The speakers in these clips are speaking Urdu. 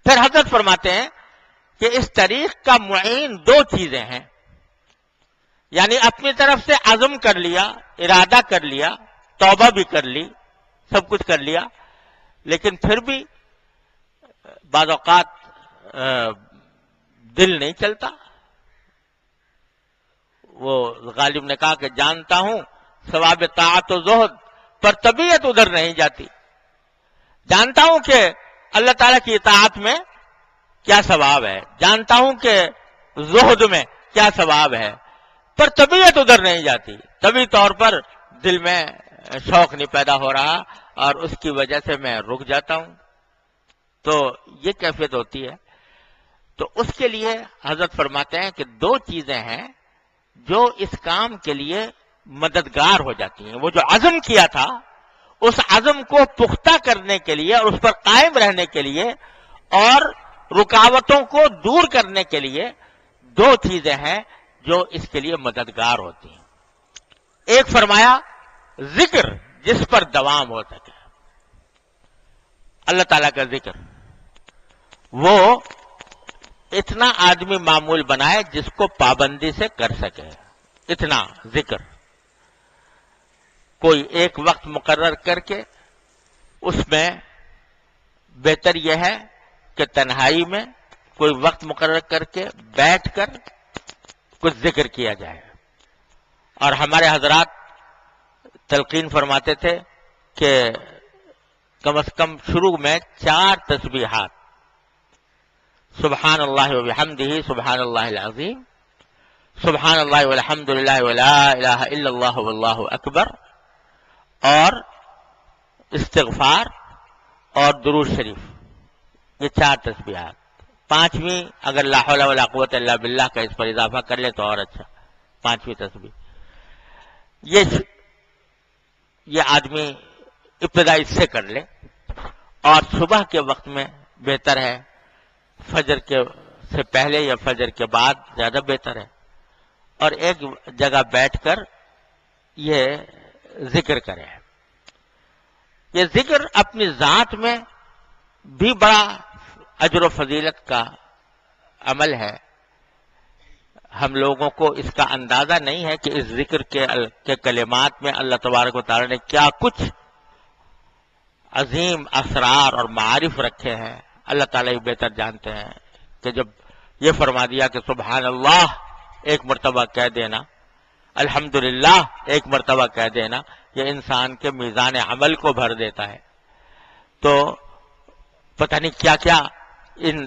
پھر حضرت فرماتے ہیں کہ اس طریق کا معین دو چیزیں ہیں، یعنی اپنی طرف سے عزم کر لیا، ارادہ کر لیا، توبہ بھی کر لی، سب کچھ کر لیا، لیکن پھر بھی بعض اوقات دل نہیں چلتا. وہ غالب نے کہا کہ جانتا ہوں ثواب طاعت و زہد، پر طبیعت ادھر نہیں جاتی. جانتا ہوں کہ اللہ تعالیٰ کی اطاعت میں کیا ثواب ہے، جانتا ہوں کہ زہد میں کیا ثواب ہے، پر طبیعت ادھر نہیں جاتی. طبی طور پر دل میں شوق نہیں پیدا ہو رہا اور اس کی وجہ سے میں رک جاتا ہوں. تو یہ کیفیت ہوتی ہے. تو اس کے لیے حضرت فرماتے ہیں کہ دو چیزیں ہیں جو اس کام کے لیے مددگار ہو جاتی ہیں. وہ جو عزم کیا تھا اس عزم کو پختہ کرنے کے لیے اور اس پر قائم رہنے کے لیے اور رکاوٹوں کو دور کرنے کے لیے دو چیزیں ہیں جو اس کے لیے مددگار ہوتی ہیں. ایک فرمایا ذکر جس پر دوام ہو سکے. اللہ تعالیٰ کا ذکر وہ اتنا آدمی معمول بنائے جس کو پابندی سے کر سکے. اتنا ذکر کوئی ایک وقت مقرر کر کے اس میں بہتر یہ ہے کہ تنہائی میں کوئی وقت مقرر کر کے بیٹھ کر کچھ ذکر کیا جائے. اور ہمارے حضرات تلقین فرماتے تھے کہ کم از کم شروع میں 4 تسبیحات، سبحان اللہ وبحمدہ سبحان اللہ العظیم، سبحان اللہ والحمد للہ ولا الہ الا اللہ واللہ اکبر، اور استغفار اور درود شریف، یہ 4 تسبیحات. 5ویں اگر لا حول ولا قوت الا باللہ کا اس پر اضافہ کر لے تو اور اچھا. 5ویں تسبیح یہ آدمی ابتدا اس سے کر لے. اور صبح کے وقت میں بہتر ہے، فجر کے سے پہلے یا فجر کے بعد زیادہ بہتر ہے. اور ایک جگہ بیٹھ کر یہ ذکر کرے. یہ ذکر اپنی ذات میں بھی بڑا اجر و فضیلت کا عمل ہے. ہم لوگوں کو اس کا اندازہ نہیں ہے کہ اس ذکر کے کلمات میں اللہ تبارک و تعالی نے کیا کچھ عظیم اسرار اور معارف رکھے ہیں. اللہ تعالیٰ ہی بہتر جانتے ہیں کہ جب یہ فرما دیا کہ سبحان اللہ ایک مرتبہ کہہ دینا، الحمدللہ ایک مرتبہ کہہ دینا، یہ انسان کے میزان عمل کو بھر دیتا ہے. تو پتہ نہیں کیا کیا ان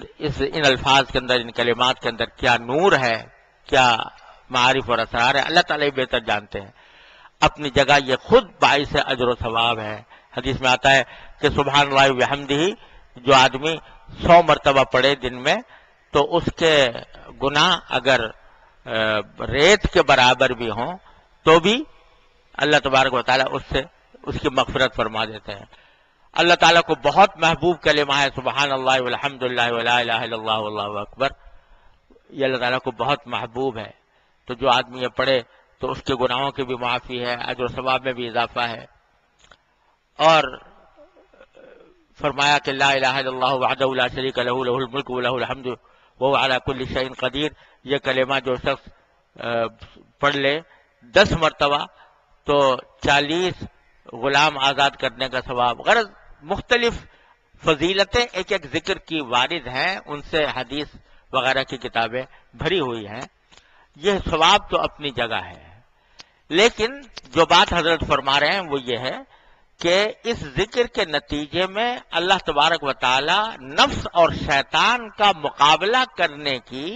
الفاظ کے اندر، ان کلمات کے اندر کیا نور ہے، کیا معارف اور اسرار ہے. اللہ تعالیٰ ہی بہتر جانتے ہیں. اپنی جگہ یہ خود باعث اجر و ثواب ہے. حدیث میں آتا ہے کہ سبحان اللہ وبحمدہ جو آدمی 100 مرتبہ پڑھے دن میں تو اس کے گناہ اگر ریت کے برابر بھی ہوں تو بھی اللہ تبارک و تعالیٰ اس کی مغفرت فرما دیتے ہیں. اللہ تعالیٰ کو بہت محبوب کلمہ ہے سبحان اللہ والحمد للہ ولا الہ الا اللہ واللہ اکبر. یہ اللہ تعالیٰ کو بہت محبوب ہے. تو جو آدمی یہ پڑھے تو اس کے گناہوں کی بھی معافی ہے، اجر و ثواب میں بھی اضافہ ہے. اور فرمایا کہ لا الہ الا اللہ وحدہ لا شریک لہ لہ الملک ولہ الحمد وہو علی کل شیء قدیر. یہ کلمہ جو شخص پڑھ لے 10 مرتبہ تو 40 غلام آزاد کرنے کا ثواب. غرض مختلف فضیلتیں ایک ایک ذکر کی وارد ہیں، ان سے حدیث وغیرہ کی کتابیں بھری ہوئی ہیں. یہ ثواب تو اپنی جگہ ہے، لیکن جو بات حضرت فرما رہے ہیں وہ یہ ہے کہ اس ذکر کے نتیجے میں اللہ تبارک و تعالی نفس اور شیطان کا مقابلہ کرنے کی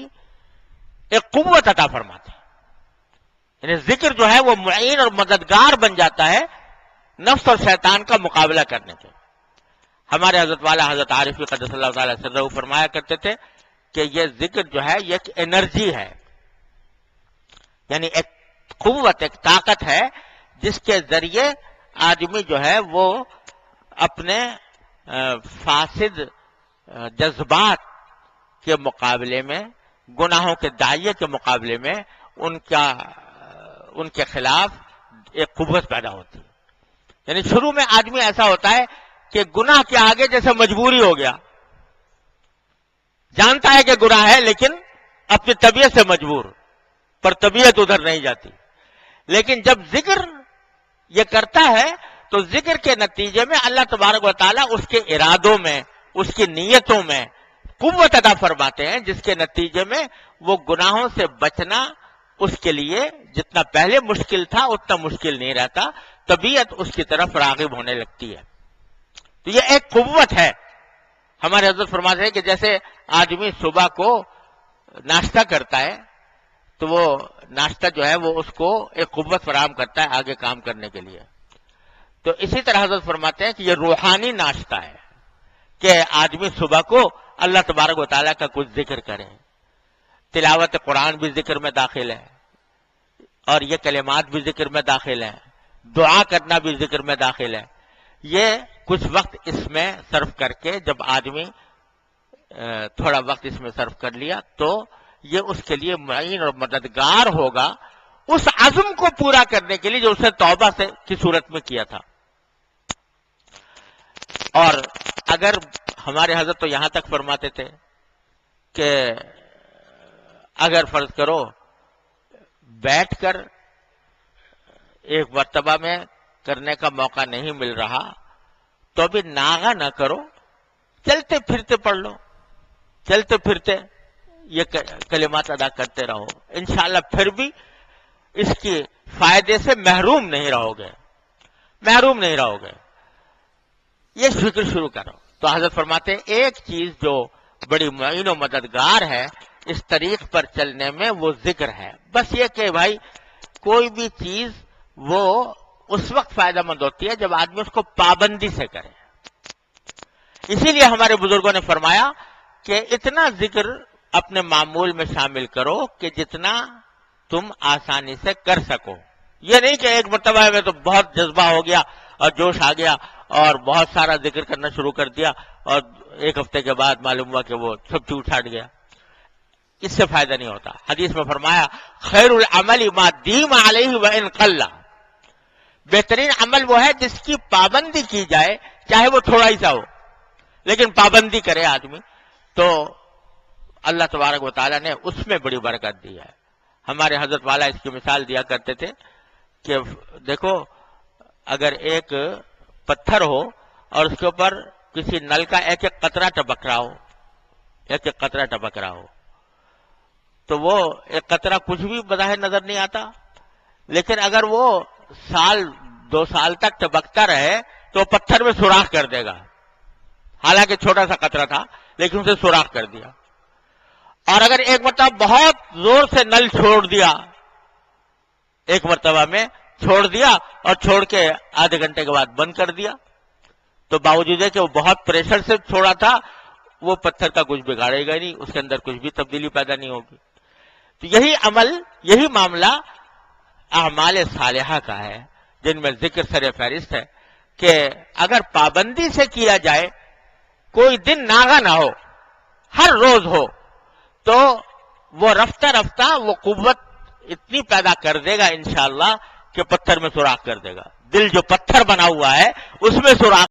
ایک قوت عطا فرماتے ہیں. یعنی ذکر جو ہے وہ معین اور مددگار بن جاتا ہے نفس اور شیطان کا مقابلہ کرنے کے. ہمارے حضرت والا حضرت عارفی قدس اللہ تعالی سرہ فرمایا کرتے تھے کہ یہ ذکر جو ہے یہ ایک انرجی ہے، یعنی ایک قوت، ایک طاقت ہے جس کے ذریعے آدمی جو ہے وہ اپنے فاسد جذبات کے مقابلے میں، گناہوں کے داعیے کے مقابلے میں ان کے خلاف ایک قوت پیدا ہوتی ہے. یعنی شروع میں آدمی ایسا ہوتا ہے کہ گناہ کے آگے جیسے مجبوری ہو گیا، جانتا ہے کہ گناہ ہے لیکن اپنی طبیعت سے مجبور، پر طبیعت ادھر نہیں جاتی. لیکن جب ذکر یہ کرتا ہے تو ذکر کے نتیجے میں اللہ تبارک و تعالیٰ اس کے ارادوں میں، اس کی نیتوں میں قوت عطا فرماتے ہیں، جس کے نتیجے میں وہ گناہوں سے بچنا اس کے لیے جتنا پہلے مشکل تھا اتنا مشکل نہیں رہتا، طبیعت اس کی طرف راغب ہونے لگتی ہے. تو یہ ایک قوت ہے. ہمارے حضرت فرماتے ہیں کہ جیسے آدمی صبح کو ناشتہ کرتا ہے تو وہ ناشتہ جو ہے وہ اس کو ایک قوت فراہم کرتا ہے آگے کام کرنے کے لیے. تو اسی طرح حضرت فرماتے ہیں کہ یہ روحانی ناشتہ ہے کہ آدمی صبح کو اللہ تبارک و تعالیٰ کا کچھ ذکر کرے. تلاوت قرآن بھی ذکر میں داخل ہے اور یہ کلمات بھی ذکر میں داخل ہیں، دعا کرنا بھی ذکر میں داخل ہے. یہ کچھ وقت اس میں صرف کر کے جب آدمی تھوڑا وقت اس میں صرف کر لیا تو یہ اس کے لیے معین اور مددگار ہوگا اس عزم کو پورا کرنے کے لیے جو اس نے توبہ سے کی صورت میں کیا تھا. اور اگر ہمارے حضرت تو یہاں تک فرماتے تھے کہ اگر فرض کرو بیٹھ کر ایک مرتبہ میں کرنے کا موقع نہیں مل رہا تو بھی ناغہ نہ کرو، چلتے پھرتے پڑھ لو، چلتے پھرتے یہ کلمات ادا کرتے رہو، انشاءاللہ پھر بھی اس کے فائدے سے محروم نہیں رہو گے، محروم نہیں رہو گے. یہ فکر شروع کرو. تو حضرت فرماتے ہیں ایک چیز جو بڑی معین و مددگار ہے اس طریق پر چلنے میں وہ ذکر ہے. بس یہ کہ بھائی کوئی بھی چیز وہ اس وقت فائدہ مند ہوتی ہے جب آدمی اس کو پابندی سے کرے. اسی لیے ہمارے بزرگوں نے فرمایا کہ اتنا ذکر اپنے معمول میں شامل کرو کہ جتنا تم آسانی سے کر سکو. یہ نہیں کہ ایک مرتبہ میں تو بہت جذبہ ہو گیا اور جوش آ گیا اور بہت سارا ذکر کرنا شروع کر دیا اور ایک ہفتے کے بعد معلوم ہوا کہ وہ سب ٹوٹ چھاٹ گیا. اس سے فائدہ نہیں ہوتا. حدیث میں فرمایا خیر العمل ما دیم علیہ وان قل، بہترین عمل وہ ہے جس کی پابندی کی جائے چاہے وہ تھوڑا ہی سا ہو، لیکن پابندی کرے آدمی تو اللہ تبارک و تعالیٰ نے اس میں بڑی برکت دی ہے. ہمارے حضرت والا اس کی مثال دیا کرتے تھے کہ دیکھو اگر ایک پتھر ہو اور اس کے اوپر کسی نل کا ایک ایک قطرہ ٹپک رہا ہو، ایک ایک قطرہ ٹپک رہا ہو تو وہ ایک قطرہ کچھ بھی بظاہر نظر نہیں آتا، لیکن اگر وہ سال 2 سال تک ٹپکتا رہے تو پتھر میں سوراخ کر دے گا. حالانکہ چھوٹا سا قطرہ تھا لیکن اسے سوراخ کر دیا. اور اگر ایک مرتبہ بہت زور سے نل چھوڑ دیا، ایک مرتبہ میں چھوڑ دیا اور چھوڑ کے آدھے گھنٹے کے بعد بند کر دیا تو باوجود ہے کہ وہ بہت پریشر سے چھوڑا تھا وہ پتھر کا کچھ بگاڑے گا نہیں، اس کے اندر کچھ بھی تبدیلی پیدا نہیں ہوگی. تو یہی عمل، یہی معاملہ اعمال صالحہ کا ہے جن میں ذکر سر فہرست ہے کہ اگر پابندی سے کیا جائے، کوئی دن ناغہ نہ ہو، ہر روز ہو، تو وہ رفتہ رفتہ وہ قوت اتنی پیدا کر دے گا انشاءاللہ کہ پتھر میں سوراخ کر دے گا. دل جو پتھر بنا ہوا ہے اس میں سوراخ